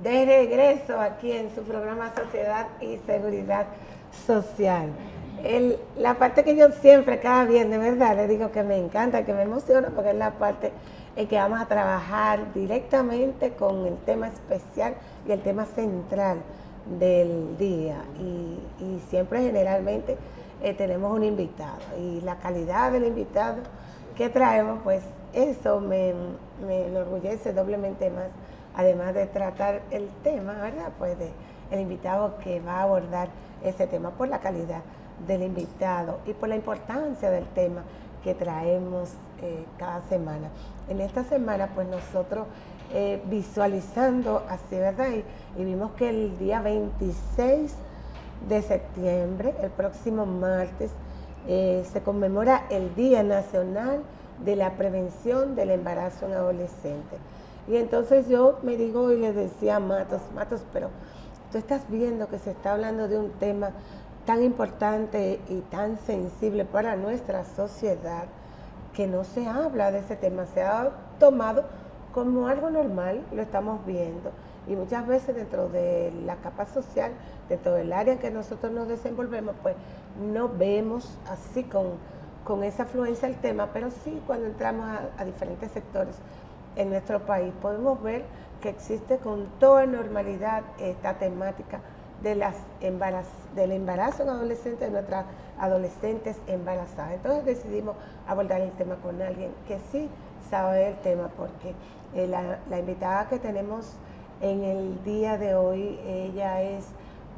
de regreso aquí en su programa Sociedad y Seguridad Social. La parte que yo siempre, cada viernes, ¿verdad? Le digo que me encanta, que me emociona, porque es la parte en que vamos a trabajar directamente con el tema especial y el tema central del día. Y siempre generalmente tenemos un invitado. Y la calidad del invitado que traemos, pues eso me enorgullece doblemente más, además de tratar el tema, ¿verdad? Pues el invitado que va a abordar ese tema, por la calidad del invitado y por la importancia del tema que traemos cada semana. En esta semana, pues nosotros visualizando así, ¿verdad? Y vimos que el día 26 de septiembre, el próximo martes, se conmemora el Día Nacional de la Prevención del Embarazo en Adolescentes. Y entonces yo me digo y le decía a Matos, pero tú estás viendo que se está hablando de un tema tan importante y tan sensible para nuestra sociedad, que no se habla de ese tema, se ha tomado como algo normal, lo estamos viendo, y muchas veces dentro de la capa social, dentro del área en que nosotros nos desenvolvemos, pues no vemos así con esa afluencia el tema, pero sí cuando entramos a diferentes sectores en nuestro país podemos ver que existe con toda normalidad esta temática del embarazo en adolescentes, de nuestras adolescentes embarazadas. Entonces decidimos abordar el tema con alguien que sí sabe el tema, porque la invitada que tenemos en el día de hoy, ella es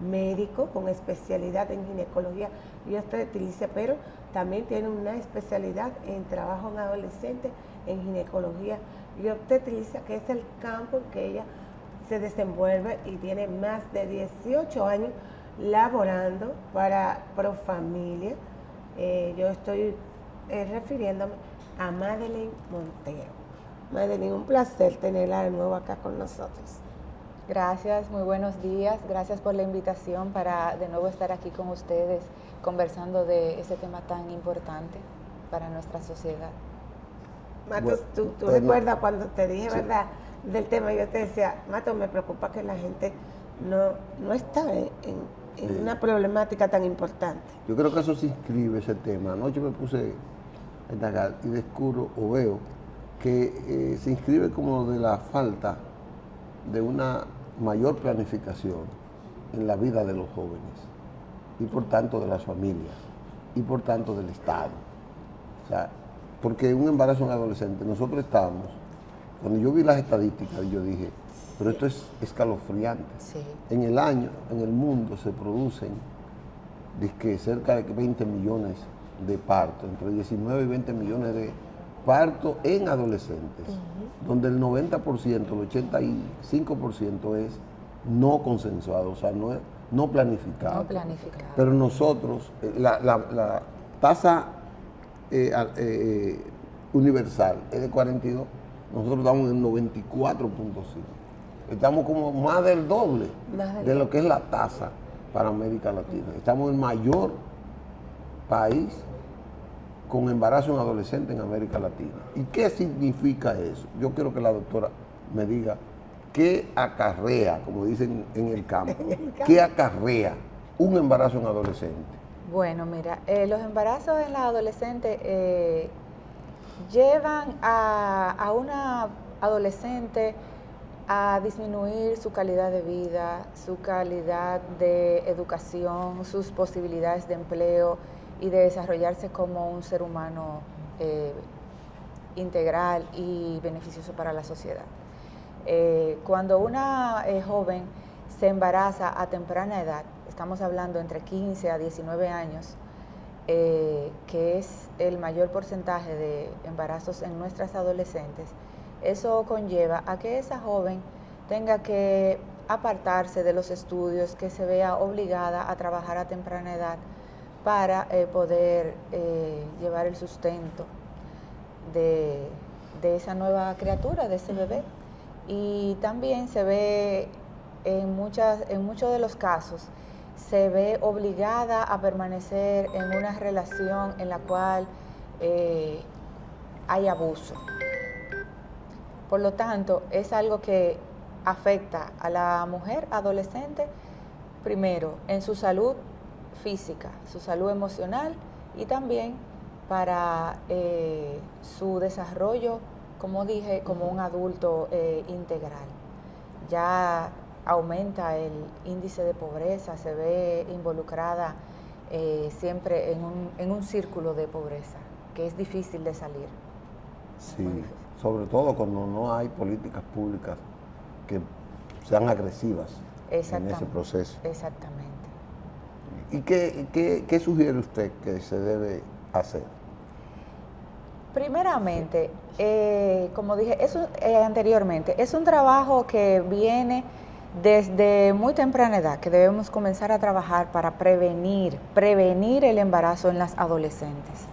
médico con especialidad en ginecología y obstetricia, pero también tiene una especialidad en trabajo en adolescentes, en ginecología y obstetricia, que es el campo en que ella se desenvuelve, y tiene más de 18 años laborando para Profamilia. Yo estoy refiriéndome a Madeline Montero. Madeline, un placer tenerla de nuevo acá con nosotros. Gracias, muy buenos días. Gracias por la invitación para de nuevo estar aquí con ustedes conversando de ese tema tan importante para nuestra sociedad. Matos, tú recuerdas cuando te dije, sí, ¿verdad?, del tema, yo te decía, Matos, me preocupa que la gente no está en una problemática tan importante. Yo creo que eso se inscribe, ese tema. Anoche me puse a indagar y descubro o veo que se inscribe como de la falta de una mayor planificación en la vida de los jóvenes y por tanto de las familias y por tanto del Estado. O sea, porque un embarazo en adolescente, nosotros estábamos, cuando yo vi las estadísticas, yo dije, pero esto es escalofriante. Sí. En el año, en el mundo, se producen cerca de 20 millones de partos, entre 19 y 20 millones de partos en adolescentes, donde el 90%, el 85% es no consensuado, o sea, no planificado. No planificado. Pero nosotros, la tasa universal es de 42, nosotros estamos en 94.5. Estamos como más del doble de lo que es la tasa para América Latina. Estamos en el mayor país con embarazo en adolescente en América Latina. ¿Y qué significa eso? Yo quiero que la doctora me diga qué acarrea, como dicen en el campo, qué acarrea un embarazo en adolescente. Bueno, mira, los embarazos en la adolescente llevan a una adolescente a disminuir su calidad de vida, su calidad de educación, sus posibilidades de empleo y de desarrollarse como un ser humano integral y beneficioso para la sociedad. Cuando una joven se embaraza a temprana edad, estamos hablando entre 15 a 19 años, que es el mayor porcentaje de embarazos en nuestras adolescentes, eso conlleva a que esa joven tenga que apartarse de los estudios, que se vea obligada a trabajar a temprana edad para poder llevar el sustento de esa nueva criatura, de ese bebé. Y también se ve en muchos de los casos, se ve obligada a permanecer en una relación en la cual hay abuso. Por lo tanto, es algo que afecta a la mujer adolescente, primero en su salud física, su salud emocional y también para su desarrollo, como dije, como un adulto integral. Ya aumenta el índice de pobreza, se ve involucrada siempre en un círculo de pobreza, que es difícil de salir. Sí, sobre todo cuando no hay políticas públicas que sean agresivas en ese proceso. Exactamente. ¿Y qué sugiere usted que se debe hacer? Primeramente, como dije anteriormente, es un trabajo que viene desde muy temprana edad, que debemos comenzar a trabajar para prevenir el embarazo en las adolescentes.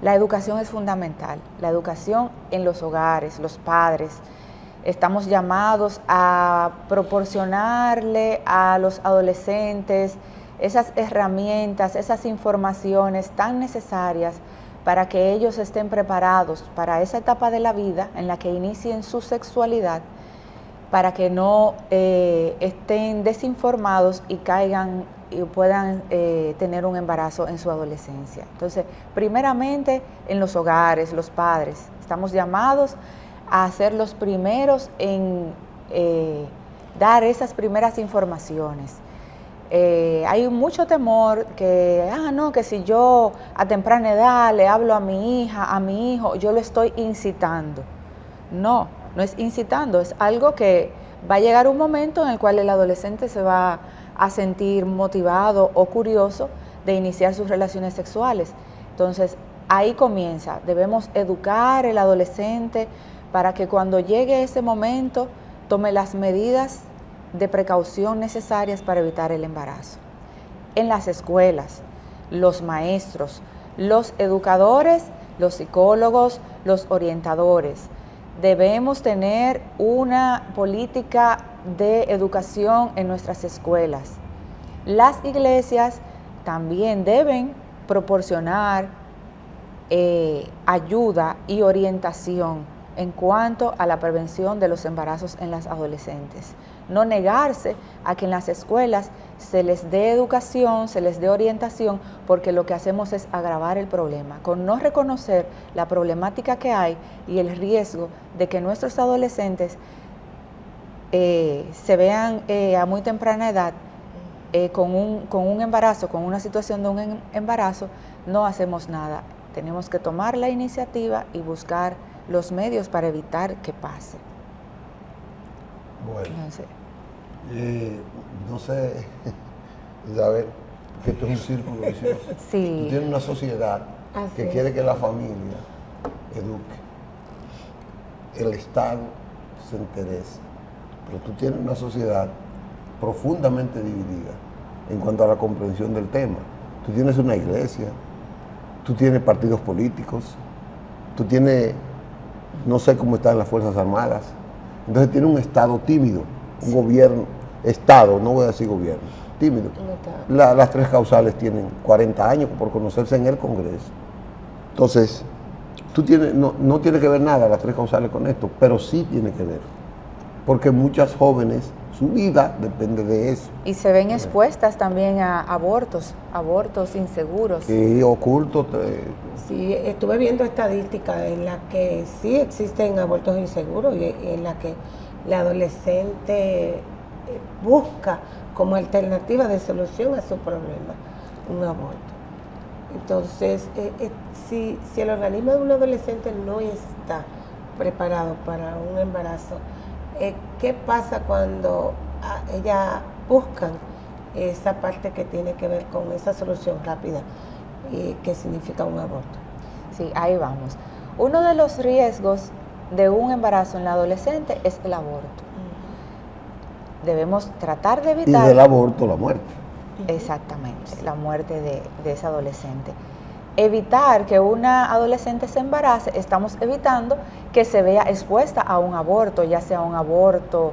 La educación es fundamental, la educación en los hogares, los padres. Estamos llamados a proporcionarle a los adolescentes esas herramientas, esas informaciones tan necesarias para que ellos estén preparados para esa etapa de la vida en la que inicien su sexualidad, para que no estén desinformados y caigan y puedan tener un embarazo en su adolescencia. Entonces, primeramente en los hogares, los padres, estamos llamados a ser los primeros en dar esas primeras informaciones. Hay mucho temor que si yo a temprana edad le hablo a mi hija, a mi hijo, yo lo estoy incitando. No es incitando, es algo que va a llegar un momento en el cual el adolescente se va a sentir motivado o curioso de iniciar sus relaciones sexuales. Entonces, ahí comienza, debemos educar al adolescente para que cuando llegue ese momento tome las medidas de precaución necesarias para evitar el embarazo. En las escuelas, los maestros, los educadores, los psicólogos, los orientadores, debemos tener una política de educación en nuestras escuelas. Las iglesias también deben proporcionar ayuda y orientación en cuanto a la prevención de los embarazos en las adolescentes. No negarse a que en las escuelas se les dé educación, se les dé orientación, porque lo que hacemos es agravar el problema, con no reconocer la problemática que hay y el riesgo de que nuestros adolescentes se vean a muy temprana edad con un embarazo, con una situación de un embarazo. No hacemos nada. Tenemos que tomar la iniciativa y buscar los medios para evitar que pase. Bueno, no sé, Isabel, que esto es un círculo vicioso. Sí. Tú tienes una sociedad que quiere que la familia eduque, el Estado se interese, pero tú tienes una sociedad profundamente dividida en cuanto a la comprensión del tema. Tú tienes una iglesia, tú tienes partidos políticos, tú tienes, no sé cómo están las Fuerzas Armadas, entonces tiene un Estado tímido, un gobierno, Estado, no voy a decir gobierno, tímido. Las tres causales tienen 40 años por conocerse en el Congreso. Entonces, tú tienes, no tiene que ver nada las tres causales con esto, pero sí tiene que ver, porque muchas jóvenes, su vida depende de eso. Y se ven expuestas también a abortos inseguros. Sí, ocultos. Sí, estuve viendo estadísticas en las que sí existen abortos inseguros y en las que la adolescente busca como alternativa de solución a su problema un aborto. Entonces, si el organismo de un adolescente no está preparado para un embarazo, ¿qué pasa cuando ellas buscan esa parte que tiene que ver con esa solución rápida que significa un aborto? Sí, ahí vamos. Uno de los riesgos de un embarazo en la adolescente es el aborto. Debemos tratar de evitar... Y del aborto, la muerte. Exactamente, la muerte de esa adolescente. Evitar que una adolescente se embarace, estamos evitando que se vea expuesta a un aborto, ya sea un aborto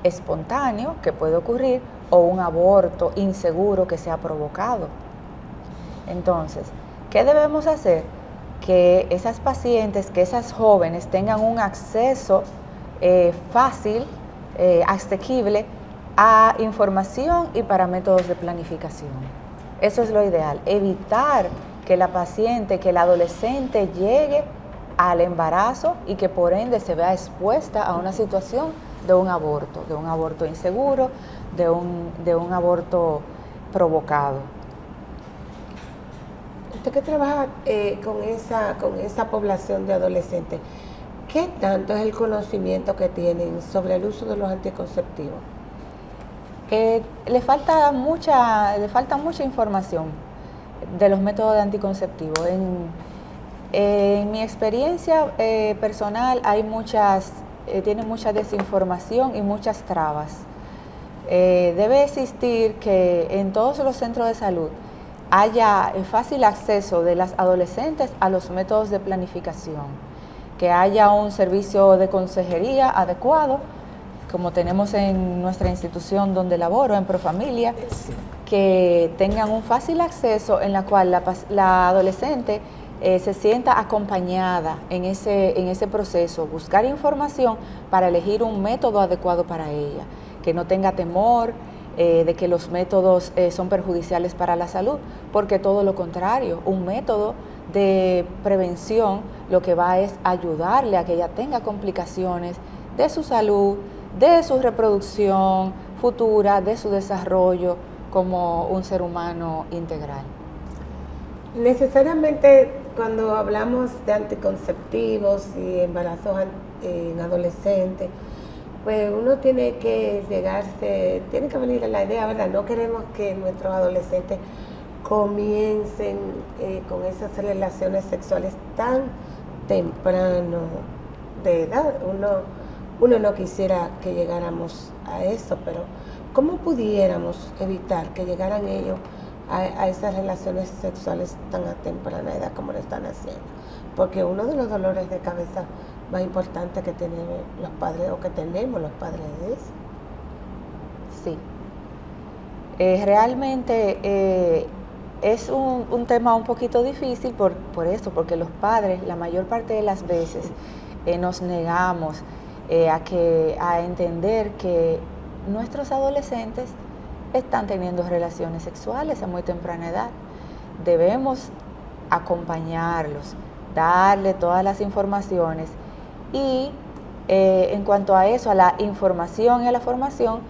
espontáneo, que puede ocurrir, o un aborto inseguro que sea provocado. Entonces, ¿qué debemos hacer? Que esas pacientes, que esas jóvenes tengan un acceso fácil asequible a información y para métodos de planificación. Eso es lo ideal, evitar que la paciente, que la adolescente llegue al embarazo y que por ende se vea expuesta a una situación de un aborto inseguro, de un aborto provocado. Usted que trabaja con esa población de adolescentes, ¿qué tanto es el conocimiento que tienen sobre el uso de los anticonceptivos? Le falta mucha información de los métodos de anticonceptivos. En mi experiencia personal tiene mucha desinformación y muchas trabas. Debe existir que en todos los centros de salud haya fácil acceso de las adolescentes a los métodos de planificación, que haya un servicio de consejería adecuado, como tenemos en nuestra institución donde laboro, en Profamilia, que tengan un fácil acceso en la cual la adolescente se sienta acompañada en ese proceso, buscar información para elegir un método adecuado para ella, que no tenga temor de que los métodos son perjudiciales para la salud, porque todo lo contrario, un método de prevención lo que va es ayudarle a que ella tenga complicaciones de su salud, de su reproducción futura, de su desarrollo como un ser humano integral. Necesariamente cuando hablamos de anticonceptivos y embarazos en adolescentes, pues uno tiene que venir a la idea, ¿verdad? No queremos que nuestros adolescentes comiencen con esas relaciones sexuales tan temprano de edad. Uno no quisiera que llegáramos a eso, pero ¿cómo pudiéramos evitar que llegaran ellos a esas relaciones sexuales tan a temprana edad como lo están haciendo? Porque uno de los dolores de cabeza más importantes que tienen los padres o que tenemos los padres es eso. Sí. Realmente es un tema un poquito difícil por eso, porque los padres la mayor parte de las veces nos negamos a entender que nuestros adolescentes están teniendo relaciones sexuales a muy temprana edad. Debemos acompañarlos, darle todas las informaciones y en cuanto a eso, a la información y a la formación,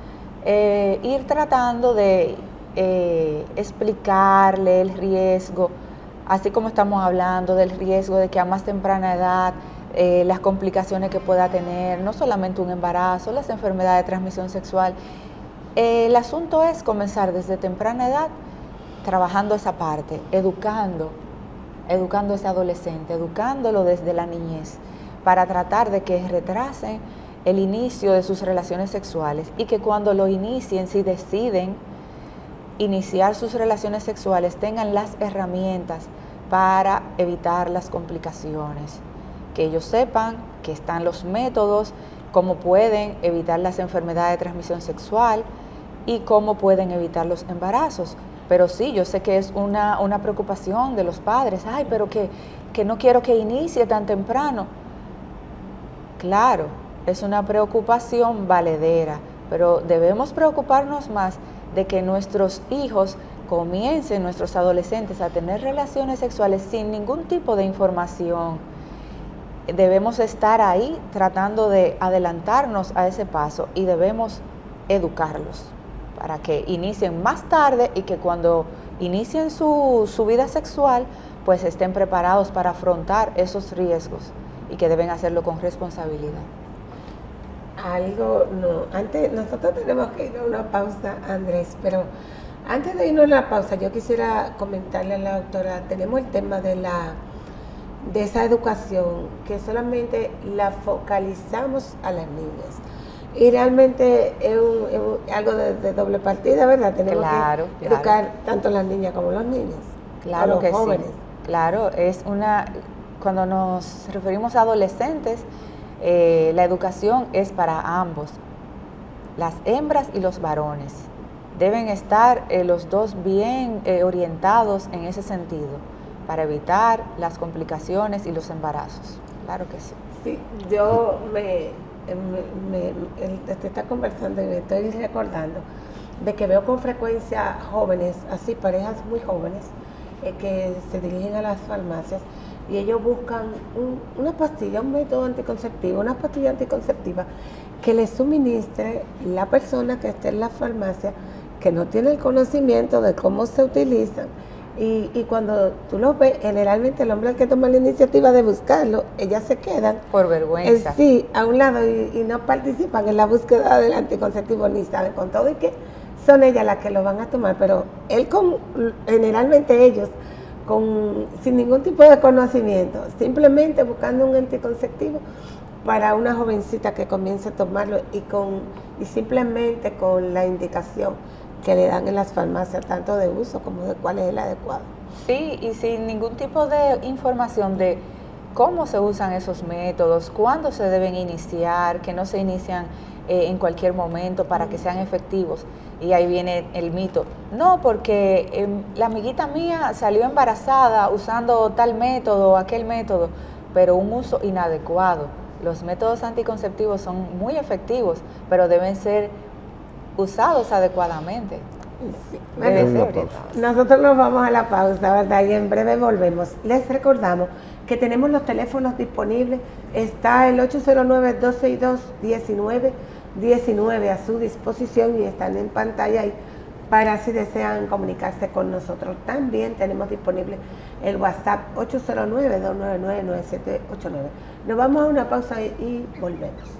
ir tratando de explicarle el riesgo, así como estamos hablando del riesgo de que a más temprana edad las complicaciones que pueda tener, no solamente un embarazo, las enfermedades de transmisión sexual. El asunto es comenzar desde temprana edad trabajando esa parte, educando a ese adolescente, educándolo desde la niñez, para tratar de que retrasen el inicio de sus relaciones sexuales y que cuando lo inicien, si deciden iniciar sus relaciones sexuales, tengan las herramientas para evitar las complicaciones, que ellos sepan que están los métodos, cómo pueden evitar las enfermedades de transmisión sexual y cómo pueden evitar los embarazos. Pero sí, yo sé que es una preocupación de los padres, pero que no quiero que inicie tan temprano. Claro, es una preocupación valedera, pero debemos preocuparnos más de que nuestros hijos comiencen, nuestros adolescentes, a tener relaciones sexuales sin ningún tipo de información. Debemos estar ahí tratando de adelantarnos a ese paso y debemos educarlos para que inicien más tarde y que cuando inicien su vida sexual, pues estén preparados para afrontar esos riesgos y que deben hacerlo con responsabilidad. Antes nosotros tenemos que ir a una pausa, Andrés, pero antes de irnos a la pausa, yo quisiera comentarle a la doctora, tenemos el tema de esa educación que solamente la focalizamos a las niñas. Y realmente es algo de doble partida, ¿verdad? Tenemos que educar tanto a las niñas como a los niños, a los jóvenes. Sí. Claro, cuando nos referimos a adolescentes, la educación es para ambos, las hembras y los varones. Deben estar los dos bien orientados en ese sentido, para evitar las complicaciones y los embarazos. Claro que sí. Sí, yo te está conversando y me estoy recordando de que veo con frecuencia jóvenes, así parejas muy jóvenes, que se dirigen a las farmacias y ellos buscan una pastilla, un método anticonceptivo, una pastilla anticonceptiva que les suministre la persona que esté en la farmacia, que no tiene el conocimiento de cómo se utilizan. Y cuando tú lo ves, generalmente el hombre el que toma la iniciativa de buscarlo, ellas se quedan por vergüenza. Sí, a un lado y no participan en la búsqueda del anticonceptivo ni saben con todo y que son ellas las que lo van a tomar, pero generalmente ellos sin ningún tipo de conocimiento, simplemente buscando un anticonceptivo para una jovencita que comience a tomarlo y simplemente con la indicación que le dan en las farmacias, tanto de uso como de cuál es el adecuado. Sí, y sin ningún tipo de información de cómo se usan esos métodos, cuándo se deben iniciar, que no se inician en cualquier momento para que sean efectivos. Y ahí viene el mito. No, porque la amiguita mía salió embarazada usando tal método o aquel método, pero un uso inadecuado. Los métodos anticonceptivos son muy efectivos, pero deben ser usados adecuadamente. Sí. Bueno, nosotros nos vamos a la pausa, ¿verdad? Y en breve volvemos. Les recordamos que tenemos los teléfonos disponibles. Está el 809-262-1919 a su disposición y están en pantalla ahí para si desean comunicarse con nosotros. También tenemos disponible el WhatsApp 809-299-9789. Nos vamos a una pausa y volvemos.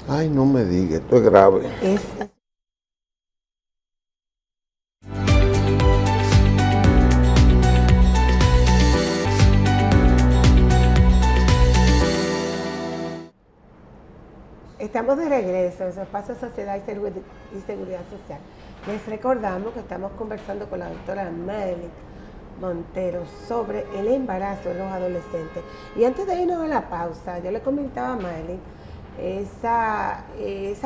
Ay, no me diga, esto es grave. Estamos de regreso en su espacio Sociedad y Seguridad Social. Les recordamos que estamos conversando con la doctora Madeline Montero sobre el embarazo de los adolescentes. Y antes de irnos a la pausa, yo le comentaba a Madeline esa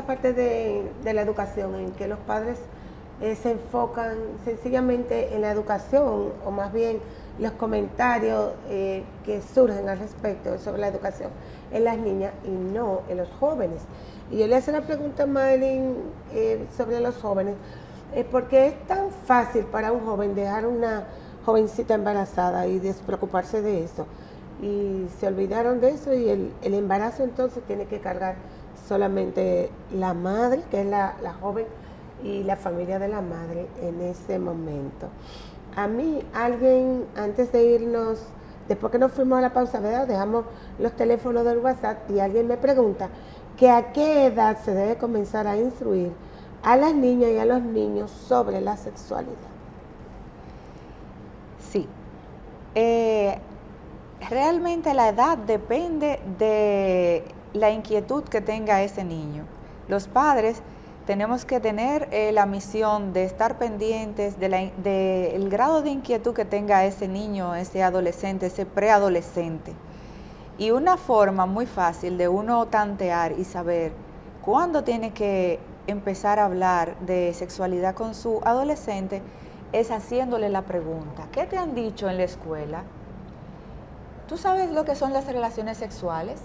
parte de la educación en que los padres se enfocan sencillamente en la educación, o más bien los comentarios que surgen al respecto sobre la educación en las niñas y no en los jóvenes. Y yo le hacía la pregunta a Madeline sobre los jóvenes, ¿por qué es tan fácil para un joven dejar una jovencita embarazada y despreocuparse de eso? Y se olvidaron de eso y el embarazo entonces tiene que cargar solamente la madre, que es la joven, y la familia de la madre en ese momento. A mí alguien, antes de irnos, después que nos fuimos a la pausa, ¿verdad? Dejamos los teléfonos del WhatsApp y alguien me pregunta que a qué edad se debe comenzar a instruir a las niñas y a los niños sobre la sexualidad. Sí. Realmente la edad depende de la inquietud que tenga ese niño. Los padres tenemos que tener la misión de estar pendientes del grado de inquietud que tenga ese niño, ese adolescente, ese preadolescente. Y una forma muy fácil de uno tantear y saber cuándo tiene que empezar a hablar de sexualidad con su adolescente es haciéndole la pregunta: ¿qué te han dicho en la escuela? ¿Tú sabes lo que son las relaciones sexuales?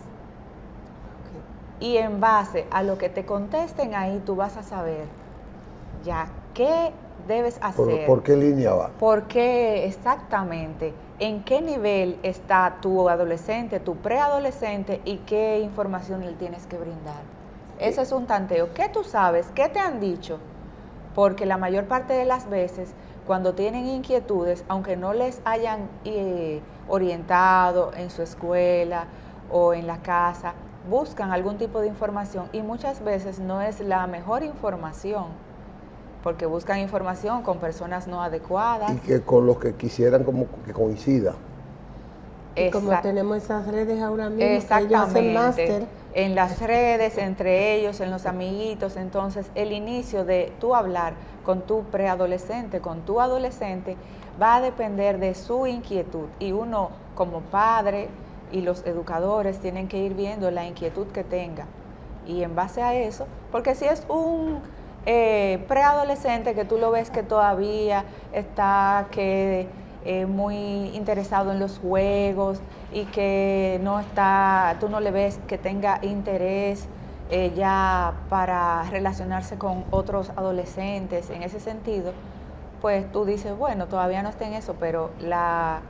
Y en base a lo que te contesten ahí, tú vas a saber ya qué debes hacer. ¿Por qué línea va? ¿Por qué exactamente? ¿En qué nivel está tu adolescente, tu preadolescente y qué información le tienes que brindar? Eso es un tanteo. ¿Qué tú sabes? ¿Qué te han dicho? Porque la mayor parte de las veces, cuando tienen inquietudes, aunque no les hayan orientado en su escuela o en la casa, buscan algún tipo de información y muchas veces no es la mejor información, porque buscan información con personas no adecuadas. Y que con los que quisieran como que coincida. Y como tenemos esas redes ahora mismo, exactamente, ellos hacen máster. En las redes, entre ellos, en los amiguitos, entonces el inicio de tú hablar con tu preadolescente, con tu adolescente, va a depender de su inquietud y uno como padre y los educadores tienen que ir viendo la inquietud que tenga y en base a eso, porque si es un preadolescente que tú lo ves que todavía está, que muy interesado en los juegos y que tú no le ves que tenga interés ya para relacionarse con otros adolescentes en ese sentido, pues tú dices, bueno, todavía no está en eso, pero la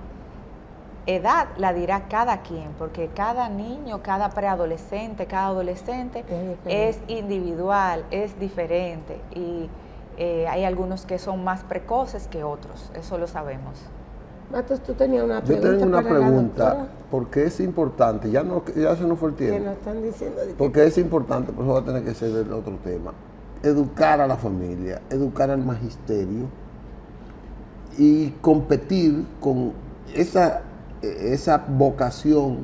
edad la dirá cada quien, porque cada niño, cada preadolescente, cada adolescente es individual, es diferente y hay algunos que son más precoces que otros, eso lo sabemos. Matos, tú tenías una pregunta. Yo tengo una para la pregunta, doctora. porque es importante, ya se nos fue el Que tiempo, nos están diciendo. porque es importante, por eso va a tener que ser el otro tema, educar a la familia, educar al magisterio y competir con esa vocación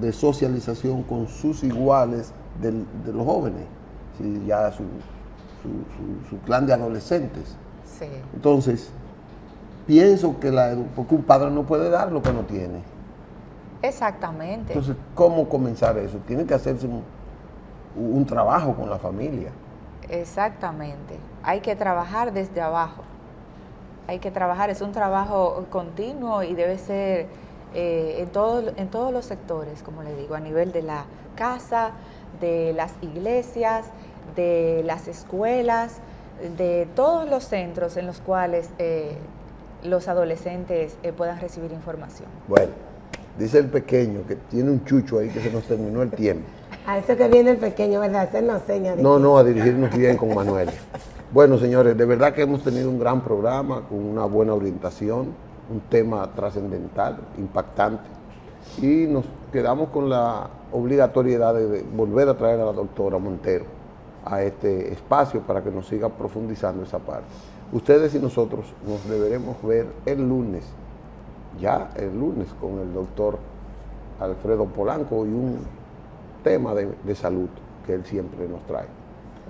de socialización con sus iguales de los jóvenes, ¿sí? Ya su clan de adolescentes. Sí. Entonces, pienso que porque un padre no puede dar lo que no tiene. Exactamente. Entonces, ¿cómo comenzar eso? Tiene que hacerse un trabajo con la familia. Exactamente. Hay que trabajar desde abajo. Hay que trabajar, es un trabajo continuo y debe ser en todos los sectores, como le digo, a nivel de la casa, de las iglesias, de las escuelas, de todos los centros en los cuales los adolescentes puedan recibir información. Bueno, dice el pequeño que tiene un chucho ahí que se nos terminó el tiempo. A eso que viene el pequeño, ¿verdad? Hacernos señas. No, a dirigirnos bien con Manuel. Bueno, señores, de verdad que hemos tenido un gran programa con una buena orientación, un tema trascendental, impactante, y nos quedamos con la obligatoriedad de volver a traer a la doctora Montero a este espacio para que nos siga profundizando esa parte. Ustedes y nosotros nos deberemos ver el lunes, con el doctor Alfredo Polanco y un tema de salud que él siempre nos trae.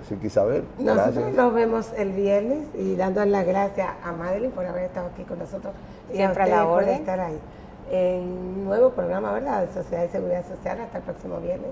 Así que Isabel, nosotros gracias. nos vemos el viernes y dándole las gracias a Madeline por haber estado aquí con nosotros y Siempre a a la ustedes por orden. estar ahí. En un nuevo programa, ¿verdad? De Sociedad y Seguridad Social. Hasta el próximo viernes.